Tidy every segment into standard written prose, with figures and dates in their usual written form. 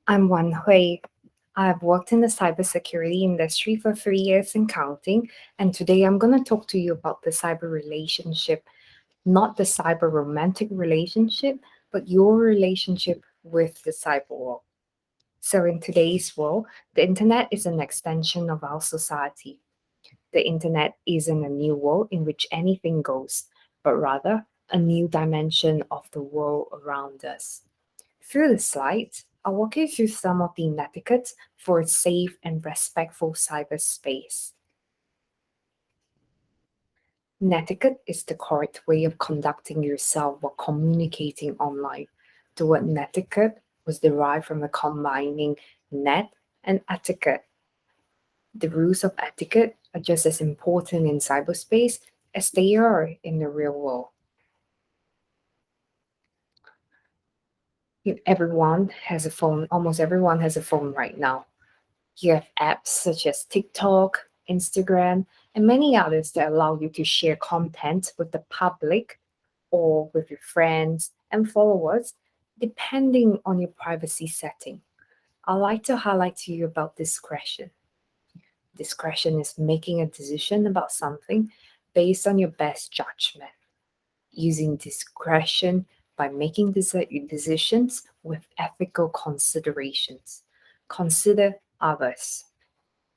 I'm Wan Hui. I've worked in the cybersecurity industry for 3 years and counting, and today I'm going to talk to you about the cyber relationship, not the cyber romantic relationship, but your relationship with the cyber world. So, in today's world, the internet is an extension of our society. The internet isn't a new world in which anything goes, but rather a new dimension of the world around us. Through the slides, I'll walk you through some of the netiquette for a safe and respectful cyberspace. Netiquette is the correct way of conducting yourself while communicating online. The word netiquette was derived from the combining net and etiquette. The rules of etiquette are just as important in cyberspace as they are in the real world. Everyone has a phone, almost everyone has a phone right now. You have apps such as TikTok, Instagram, and many others that allow you to share content with the public or with your friends and followers, depending on your privacy setting. I'd like to highlight to you about discretion. Discretion is making a decision about something based on your best judgment. Using discretion by making decisions with ethical considerations. Consider others.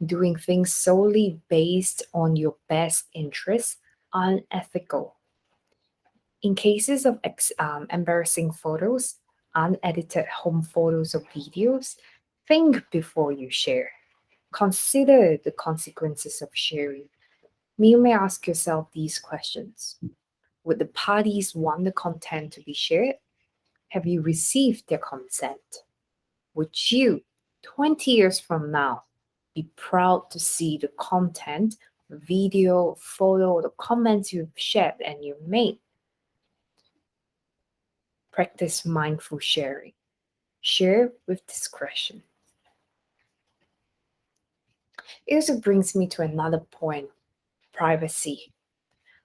Doing things solely based on your best interests unethical. In cases of embarrassing photos, unedited home photos or videos, think before you share. Consider the consequences of sharing. You may ask yourself these questions. Would the parties want the content to be shared? Have you received their consent? Would you, 20 years from now, be proud to see the content, video, photo, the comments you've shared and you've made? Practice mindful sharing. Share with discretion. It also brings me to another point, privacy.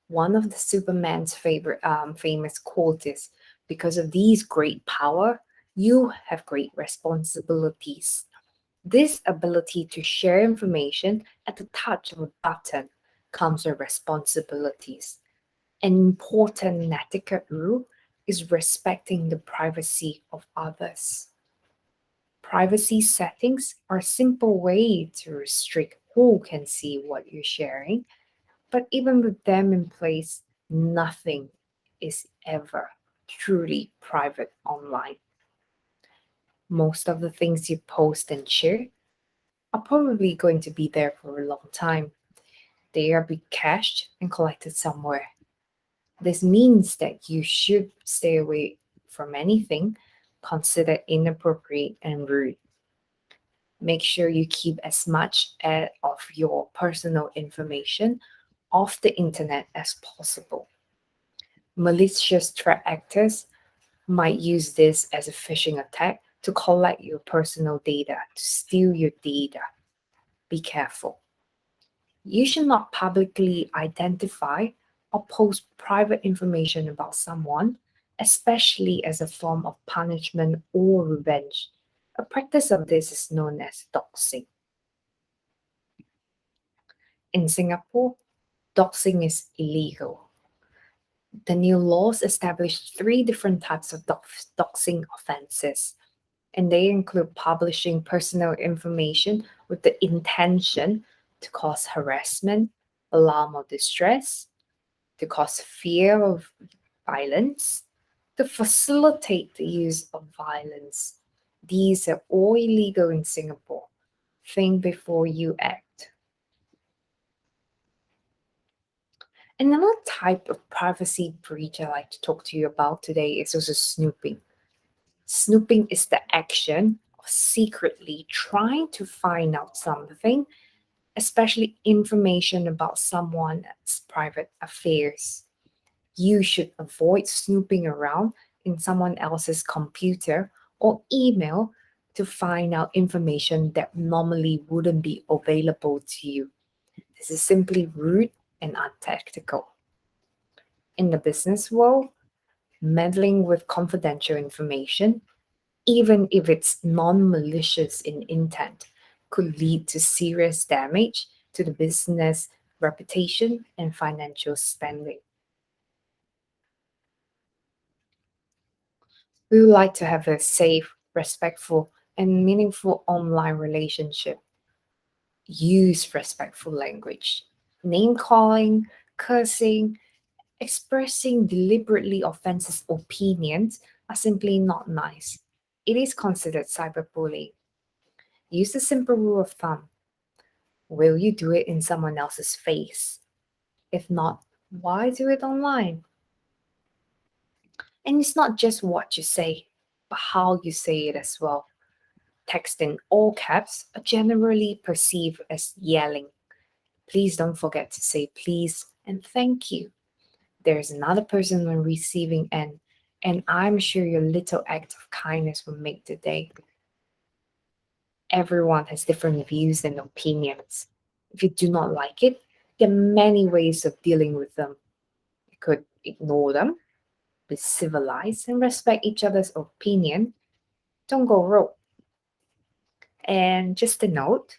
One of the Superman's favorite famous quote is, because of these great power, you have great responsibilities. This ability to share information at the touch of a button comes with responsibilities. An important netiquette rule is respecting the privacy of others. Privacy settings are a simple way to restrict who can see what you're sharing, but even with them in place, nothing is ever truly private online. Most of the things you post and share are probably going to be there for a long time. They are be cached and collected somewhere. This means that you should stay away from anything considered inappropriate and rude. Make sure you keep as much of your personal information off the internet as possible. Malicious threat actors might use this as a phishing attack to collect your personal data, to steal your data. Be careful. You should not publicly identify or post private information about someone, especially as a form of punishment or revenge. A practice of this is known as doxing. In Singapore, doxing is illegal. The new laws established three different types of doxing offenses, and they include publishing personal information with the intention to cause harassment, alarm, or distress, to cause fear of violence, to facilitate the use of violence. These are all illegal in Singapore. Think before you act. Another type of privacy breach I like to talk to you about today is also snooping. Snooping is the action of secretly trying to find out something, especially information about someone's private affairs. You should avoid snooping around in someone else's computer or email to find out information that normally wouldn't be available to you. This is simply rude and untactical. In the business world, meddling with confidential information, even if it's non malicious in intent, could lead to serious damage to the business reputation and financial spending. We would like to have a safe, respectful, and meaningful online relationship. Use respectful language. Name calling, cursing, expressing deliberately offensive opinions are simply not nice. It is considered cyberbullying. Use the simple rule of thumb. Will you do it in someone else's face? If not, why do it online? And it's not just what you say, but how you say it as well. Text in all caps are generally perceived as yelling. Please don't forget to say please and thank you. There's another person on receiving end, and I'm sure your little act of kindness will make the day. Everyone has different views and opinions. If you do not like it, there are many ways of dealing with them. You could ignore them, be civilized, and respect each other's opinion. Don't go rogue. And just a note,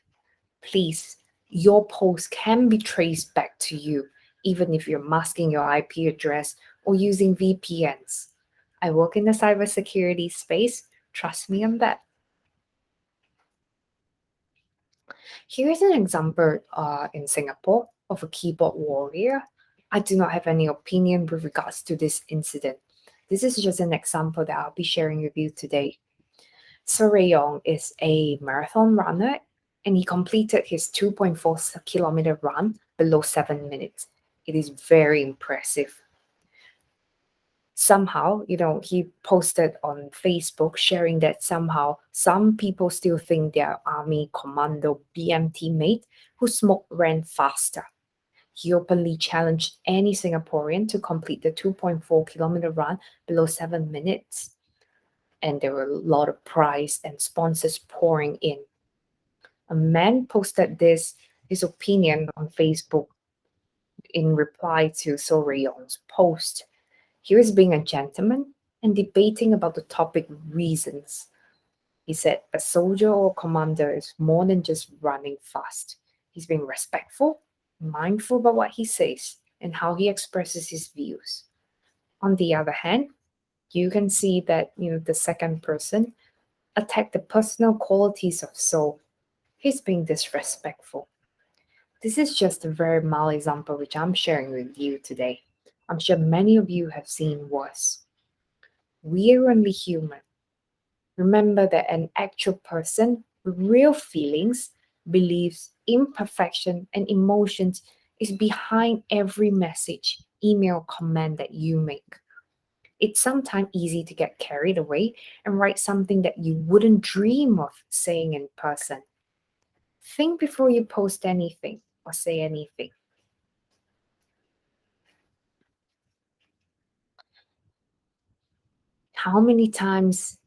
please, your post can be traced back to you, even if you're masking your IP address or using VPNs. I work in the cybersecurity space. Trust me on that. Here's an example in Singapore of a keyboard warrior. I do not have any opinion with regards to this incident. This is just an example that I'll be sharing with you today. Sorayong is a marathon runner and he completed his 2.4 kilometer run below 7 minutes. It is very impressive. Somehow, he posted on Facebook sharing that somehow some people still think their army commando BMT mate who smoked ran faster. He openly challenged any Singaporean to complete the 2.4 kilometer run below 7 minutes. And there were a lot of prize and sponsors pouring in. A man posted his opinion on Facebook in reply to So Rayong's post. He was being a gentleman and debating about the topic reasons. He said a soldier or commander is more than just running fast. He's being respectful, mindful about what he says, and how he expresses his views. On the other hand, you can see that the second person attacked the personal qualities of So. He's being disrespectful. This is just a very mild example which I'm sharing with you today. I'm sure many of you have seen worse. We are only human. Remember that an actual person with real feelings, beliefs, imperfection, and emotions is behind every message, email, comment that you make. It's sometimes easy to get carried away and write something that you wouldn't dream of saying in person. Think before you post anything or say anything. How many times,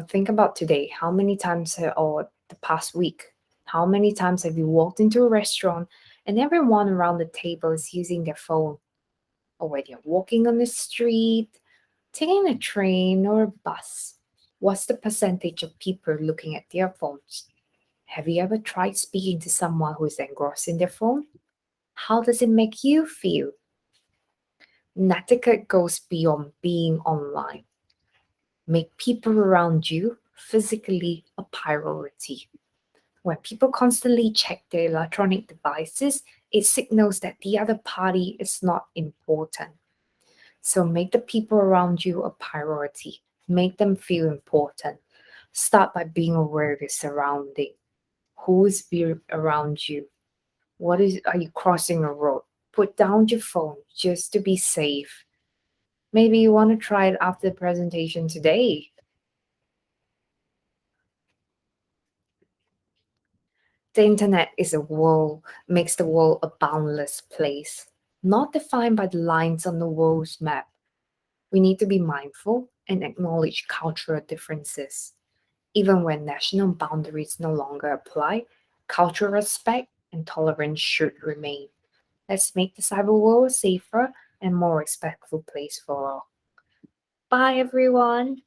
think about today, how many times or the past week, how many times have you walked into a restaurant and everyone around the table is using their phone? Or when you're walking on the street, taking a train or a bus, what's the percentage of people looking at their phones? Have you ever tried speaking to someone who is engrossed in their phone? How does it make you feel? Netiquette goes beyond being online. Make people around you physically a priority. When people constantly check their electronic devices, it signals that the other party is not important. So make the people around you a priority. Make them feel important. Start by being aware of your surrounding. Who is around you? Are you crossing a road? Put down your phone just to be safe. Maybe you want to try it after the presentation today. The internet makes the world a boundless place, not defined by the lines on the world's map. We need to be mindful and acknowledge cultural differences. Even when national boundaries no longer apply, cultural respect and tolerance should remain. Let's make the cyber world a safer and more respectful place for all. Bye, everyone.